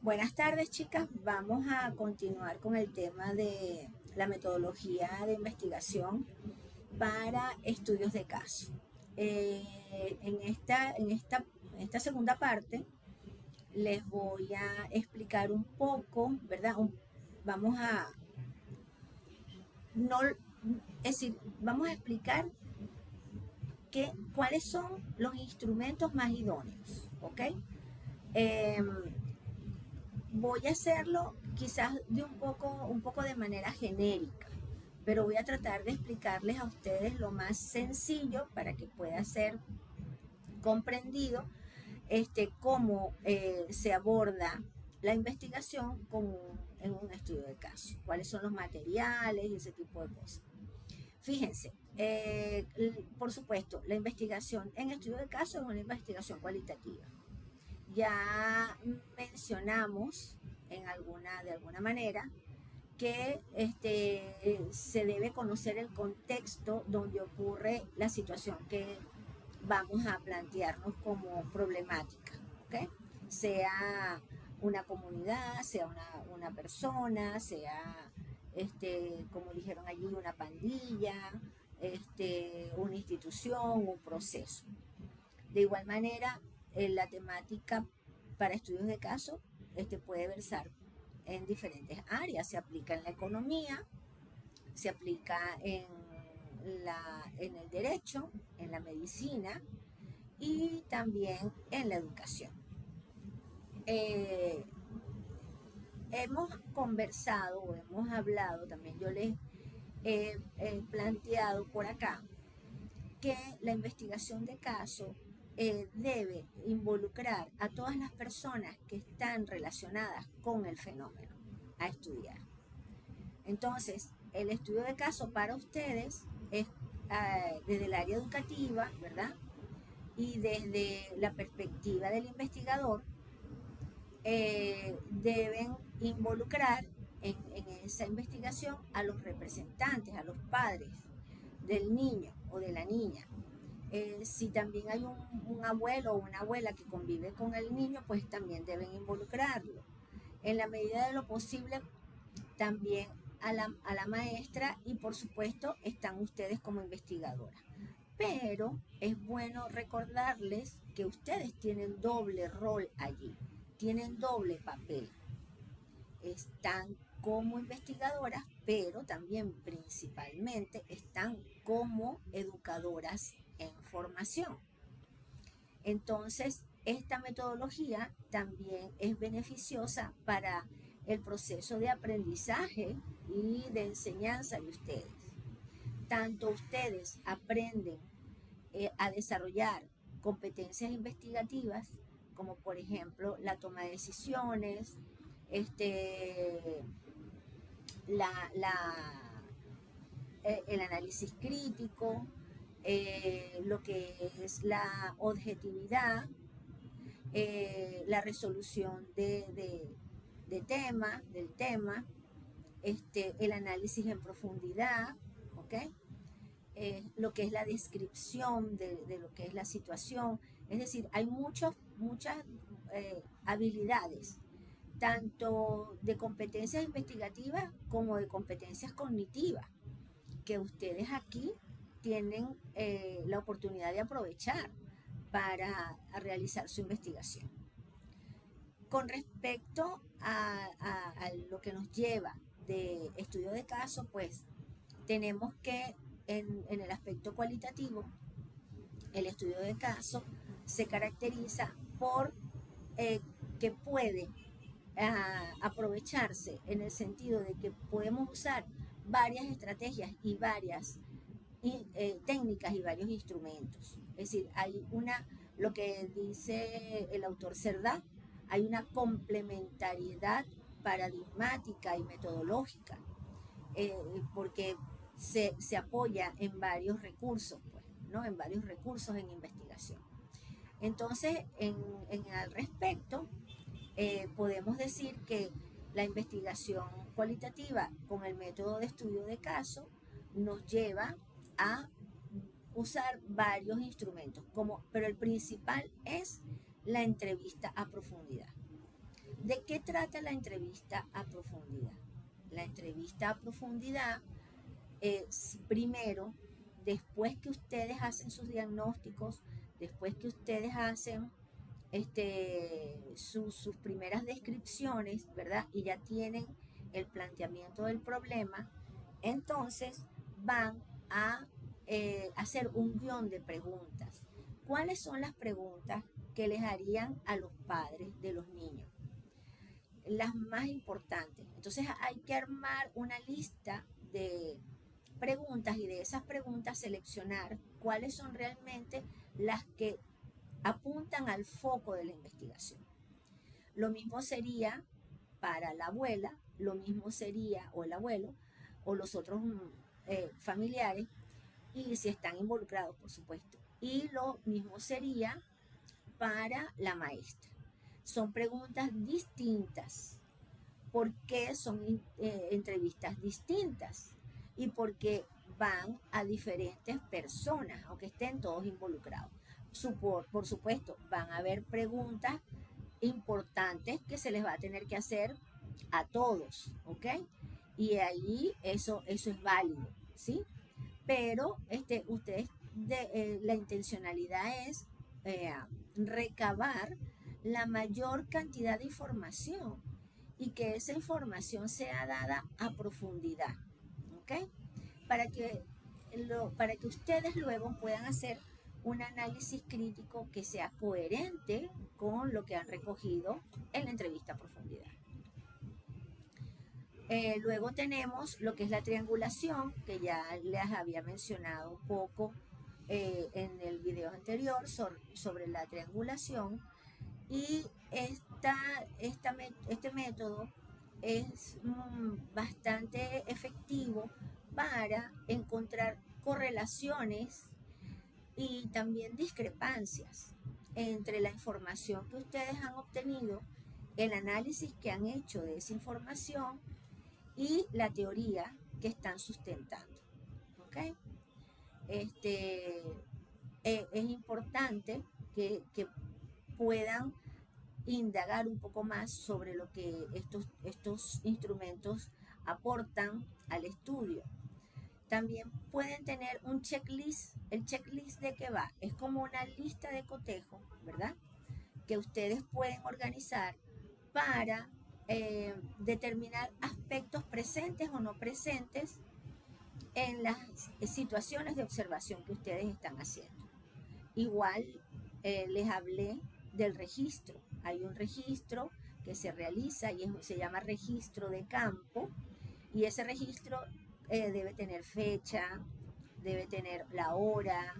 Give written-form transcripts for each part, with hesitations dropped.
Buenas tardes, chicas. Vamos a continuar con el tema de la metodología de investigación para estudios de caso. En esta segunda parte les voy a explicar un poco, ¿verdad? Vamos a, no, es decir, vamos a explicar cuáles son los instrumentos más idóneos, ¿ok? Eh, Voy a hacerlo quizás de un poco de manera genérica, pero voy a tratar de explicarles a ustedes lo más sencillo para que pueda ser comprendido cómo se aborda la investigación en un estudio de caso, cuáles son los materiales y ese tipo de cosas. Fíjense, por supuesto, la investigación en estudio de caso es una investigación cualitativa. Ya mencionamos de alguna manera que se debe conocer el contexto donde ocurre la situación que vamos a plantearnos como problemática, ¿ok? Sea una comunidad, sea una persona, sea, como dijeron allí, una pandilla, una institución, un proceso. De igual manera, la temática para estudios de caso puede versar en diferentes áreas. Se aplica en la economía, se aplica en el derecho, en la medicina y también en la educación. Eh, Hemos conversado o hemos hablado, también yo les he planteado por acá, que la investigación de caso debe involucrar a todas las personas que están relacionadas con el fenómeno a estudiar. Entonces, el estudio de caso para ustedes es desde el área educativa, ¿verdad? Y desde la perspectiva del investigador, deben involucrar en esa investigación a los representantes, a los padres del niño o de la niña. Si también hay un abuelo o una abuela que convive con el niño, pues también deben involucrarlo. En la medida de lo posible, también a la maestra y por supuesto están ustedes como investigadora. Pero es bueno recordarles que ustedes tienen doble rol allí, tienen doble papel. Están como investigadoras, pero también principalmente están como educadoras en formación. Entonces, esta metodología también es beneficiosa para el proceso de aprendizaje y de enseñanza de ustedes. Tanto ustedes aprenden a desarrollar competencias investigativas, como por ejemplo la toma de decisiones, este, la, la, el análisis crítico, lo que es la objetividad, la resolución del tema, el análisis en profundidad, ¿ok? Lo que es la descripción de lo que es la situación. Es decir, hay muchas habilidades, tanto de competencias investigativas como de competencias cognitivas, que ustedes aquí tienen la oportunidad de aprovechar para realizar su investigación. Con respecto a lo que nos lleva de estudio de caso, pues tenemos que en el aspecto cualitativo, el estudio de caso se caracteriza por que puede aprovecharse en el sentido de que podemos usar varias estrategias y varias técnicas y varios instrumentos. Es decir, lo que dice el autor Cerdá, hay una complementariedad paradigmática y metodológica, porque se apoya en varios recursos, pues, ¿no? En varios recursos en investigación. Entonces, al respecto, podemos decir que la investigación cualitativa con el método de estudio de caso nos lleva a usar varios instrumentos, pero el principal es la entrevista a profundidad. ¿De qué trata la entrevista a profundidad? La entrevista a profundidad es primero, después que ustedes hacen sus diagnósticos, después que ustedes hacen sus primeras descripciones, ¿verdad? Y ya tienen el planteamiento del problema, entonces van a hacer un guión de preguntas. ¿Cuáles son las preguntas que les harían a los padres de los niños? Las más importantes. Entonces hay que armar una lista de preguntas y de esas preguntas seleccionar cuáles son realmente las que apuntan al foco de la investigación. Lo mismo sería para la abuela, lo mismo sería, o el abuelo, o los otros familiares, y si están involucrados, por supuesto. Y lo mismo sería para la maestra. Son preguntas distintas. ¿Por qué son entrevistas distintas? Y porque van a diferentes personas, aunque estén todos involucrados. Por supuesto, van a haber preguntas importantes que se les va a tener que hacer a todos, ¿ok? Y ahí eso es válido, ¿sí? Pero ustedes, la intencionalidad es eh, recabar la mayor cantidad de información y que esa información sea dada a profundidad, ¿ok? Para que ustedes luego puedan hacer un análisis crítico que sea coherente con lo que han recogido en la entrevista a profundidad. Luego tenemos lo que es la triangulación, que ya les había mencionado un poco en el video anterior sobre la triangulación. Y este método es bastante efectivo para encontrar correlaciones y también discrepancias entre la información que ustedes han obtenido, el análisis que han hecho de esa información y la teoría que están sustentando. ¿Ok? Es importante que puedan indagar un poco más sobre lo que estos instrumentos aportan al estudio. También pueden tener un checklist. ¿El checklist de qué va? Es como una lista de cotejo, ¿verdad? Que ustedes pueden organizar para determinar aspectos presentes o no presentes en las situaciones de observación que ustedes están haciendo. Igual les hablé del registro. Hay un registro que se realiza y se llama registro de campo, y ese registro debe tener fecha, debe tener la hora,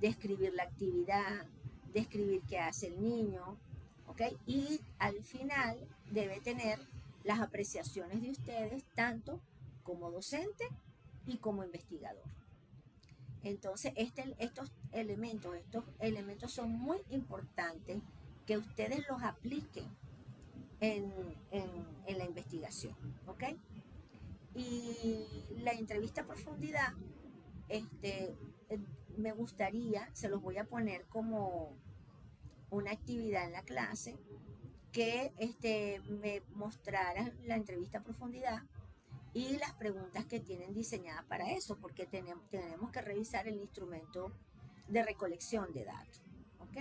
describir la actividad, describir qué hace el niño, ¿ok? Y al final debe tener las apreciaciones de ustedes tanto como docente y como investigador. Entonces, estos elementos son muy importantes que ustedes los apliquen en la investigación, ¿ok? Y la entrevista a profundidad, me gustaría, se los voy a poner como una actividad en la clase, que me mostrara la entrevista a profundidad y las preguntas que tienen diseñadas para eso, porque tenemos que revisar el instrumento de recolección de datos. ¿Ok?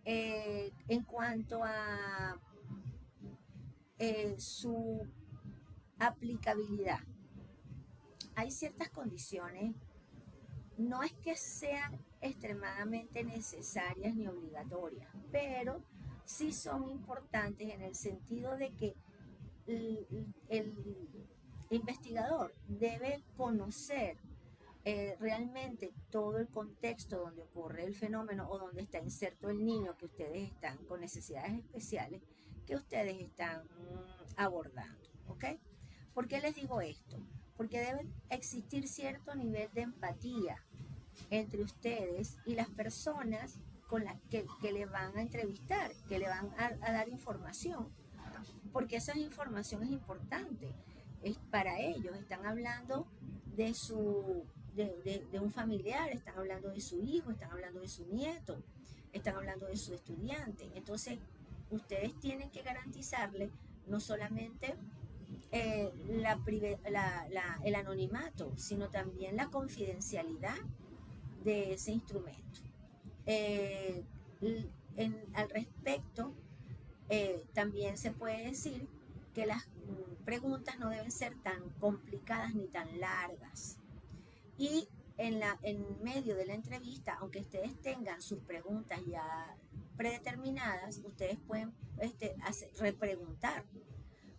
En cuanto a su aplicabilidad, hay ciertas condiciones, no es que sean extremadamente necesarias ni obligatorias, pero sí son importantes en el sentido de que el investigador debe conocer realmente todo el contexto donde ocurre el fenómeno o donde está inserto el niño que ustedes están con necesidades especiales que ustedes están abordando, ¿ok? ¿Por qué les digo esto? Porque debe existir cierto nivel de empatía entre ustedes y las personas con las que le van a entrevistar, que le van a dar información, porque esa información es importante, es para ellos. Están hablando de un familiar, están hablando de su hijo, están hablando de su nieto, están hablando de su estudiante. Entonces, ustedes tienen que garantizarle no solamente el anonimato, sino también la confidencialidad de ese instrumento. Eh, al respecto, también se puede decir que las preguntas no deben ser tan complicadas ni tan largas. Y en medio de la entrevista, aunque ustedes tengan sus preguntas ya predeterminadas, ustedes pueden repreguntar,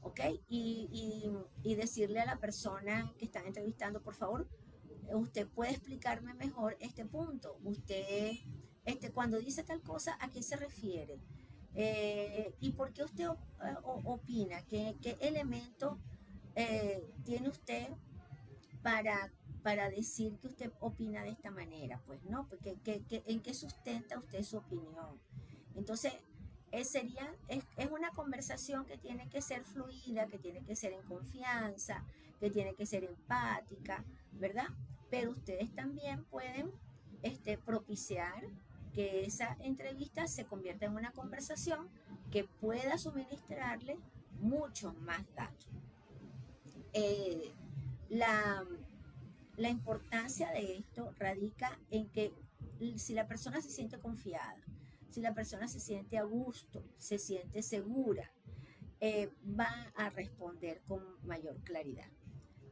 ¿ok? Y decirle a la persona que están entrevistando, por favor, usted puede explicarme mejor este punto. Usted, cuando dice tal cosa, ¿a qué se refiere? ¿Y por qué usted opina? ¿Qué elemento tiene usted para, para decir que usted opina de esta manera? Pues no, porque ¿en qué sustenta usted su opinión? Entonces, es una conversación que tiene que ser fluida, que tiene que ser en confianza, que tiene que ser empática, ¿verdad? Pero ustedes también pueden propiciar que esa entrevista se convierta en una conversación que pueda suministrarle muchos más datos. Eh, la, la importancia de esto radica en que si la persona se siente confiada, si la persona se siente a gusto, se siente segura, va a responder con mayor claridad.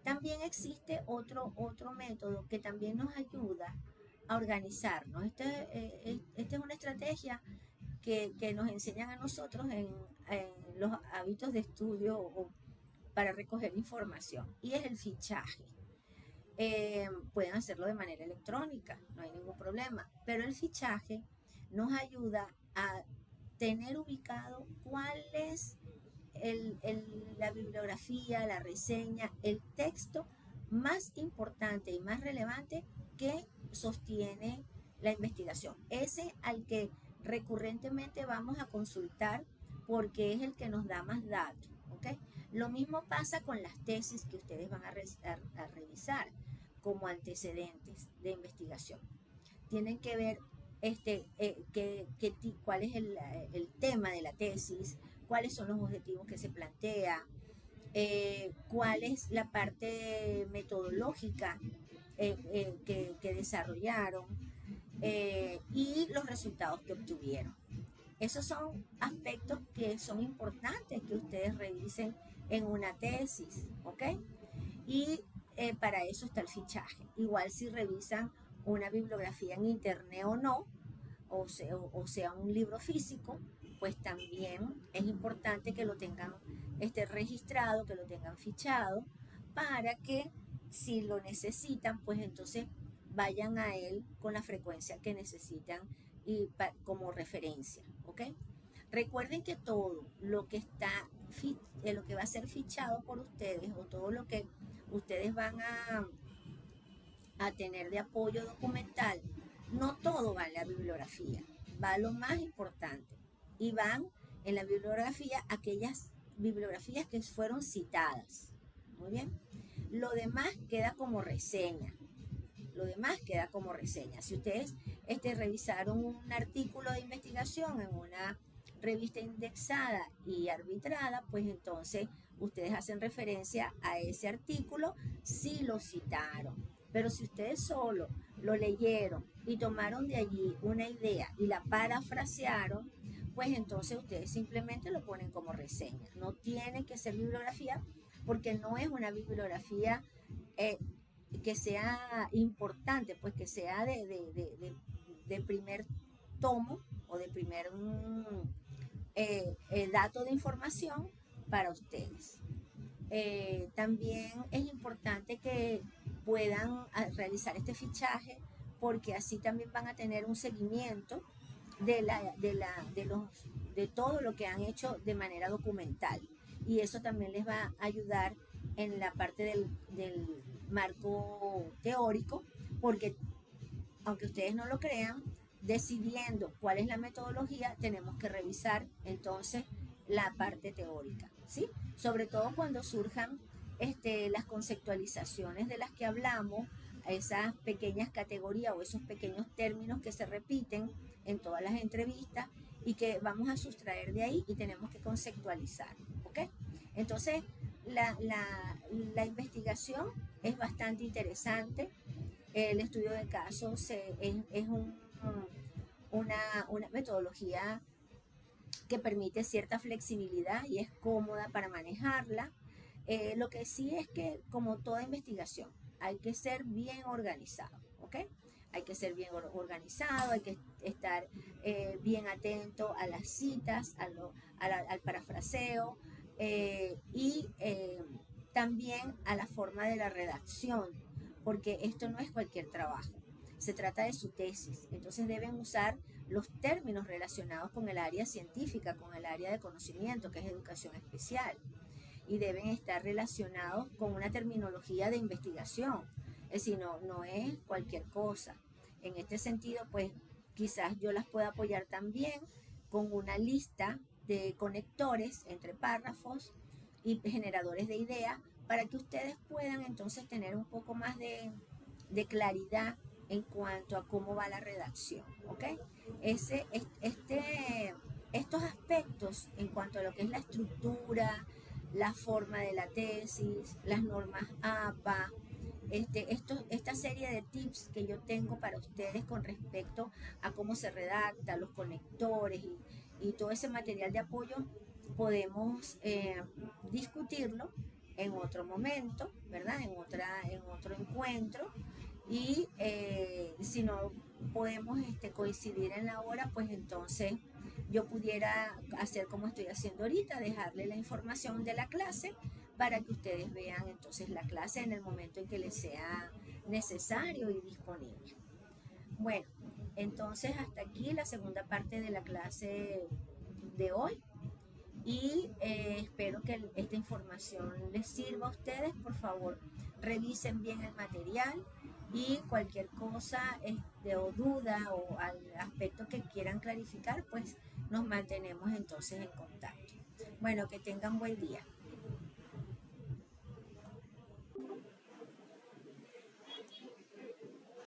También existe otro método que también nos ayuda a organizarnos. Esta es una estrategia que nos enseñan a nosotros en los hábitos de estudio o para recoger información, y es el fichaje. Pueden hacerlo de manera electrónica, no hay ningún problema, pero el fichaje nos ayuda a tener ubicado cuál es la bibliografía, la reseña, el texto más importante y más relevante que sostiene la investigación. Ese al que recurrentemente vamos a consultar porque es el que nos da más datos. ¿Okay? Lo mismo pasa con las tesis que ustedes van a revisar como antecedentes de investigación. Tienen que ver cuál es el tema de la tesis, cuáles son los objetivos que se plantea, cuál es la parte metodológica que desarrollaron, y los resultados que obtuvieron. Esos son aspectos que son importantes que ustedes revisen en una tesis, ¿ok? Y para eso está el fichaje. Igual si revisan una bibliografía en internet o no, o sea un libro físico, pues también es importante que lo tengan registrado, que lo tengan fichado, para que si lo necesitan, pues entonces vayan a él con la frecuencia que necesitan y como referencia, ¿ok? Recuerden que todo lo que lo que va a ser fichado por ustedes, o todo lo que ustedes van a tener de apoyo documental, no todo va en la bibliografía, va lo más importante, y van en la bibliografía aquellas bibliografías que fueron citadas. Muy bien. Lo demás queda como reseña. Lo demás queda como reseña. Si ustedes revisaron un artículo de investigación en una revista indexada y arbitrada, pues entonces ustedes hacen referencia a ese artículo si lo citaron. Pero si ustedes solo lo leyeron y tomaron de allí una idea y la parafrasearon, pues entonces ustedes simplemente lo ponen como reseña. No tiene que ser bibliografía, porque no es una bibliografía que sea importante, pues que sea de primer tomo o de primer dato de información para ustedes. También es importante que puedan realizar este fichaje, porque así también van a tener un seguimiento de todo lo que han hecho de manera documental, y eso también les va a ayudar en la parte del marco teórico, porque aunque ustedes no lo crean, decidiendo cuál es la metodología, tenemos que revisar entonces la parte teórica, ¿sí? Sobre todo cuando surjan las conceptualizaciones de las que hablamos, esas pequeñas categorías o esos pequeños términos que se repiten en todas las entrevistas y que vamos a sustraer de ahí y tenemos que conceptualizar, ¿ok? Entonces, la investigación es bastante interesante. El estudio de casos una metodología que permite cierta flexibilidad y es cómoda para manejarla. Lo que sí es que, como toda investigación, hay que ser bien organizado, ¿ok? Hay que ser bien organizado, hay que estar bien atento a las citas, al parafraseo y también a la forma de la redacción, porque esto no es cualquier trabajo. Se trata de su tesis, entonces deben usar los términos relacionados con el área científica, con el área de conocimiento, que es educación especial, y deben estar relacionados con una terminología de investigación. Es decir, no es cualquier cosa. En este sentido, pues quizás yo las pueda apoyar también con una lista de conectores entre párrafos y generadores de ideas para que ustedes puedan entonces tener un poco más de claridad en cuanto a cómo va la redacción, ¿ok? Ese, estos aspectos en cuanto a lo que es la estructura, la forma de la tesis, las normas APA, esta serie de tips que yo tengo para ustedes con respecto a cómo se redacta, los conectores y todo ese material de apoyo, podemos discutirlo en otro momento, ¿verdad? En otro encuentro. Y si no podemos coincidir en la hora, pues entonces yo pudiera hacer como estoy haciendo ahorita, dejarle la información de la clase para que ustedes vean entonces la clase en el momento en que les sea necesario y disponible. Bueno, entonces hasta aquí la segunda parte de la clase de hoy y espero que esta información les sirva a ustedes. Por favor, revisen bien el material y cualquier cosa o duda o al aspecto que quieran clarificar, pues nos mantenemos entonces en contacto. Bueno, que tengan buen día.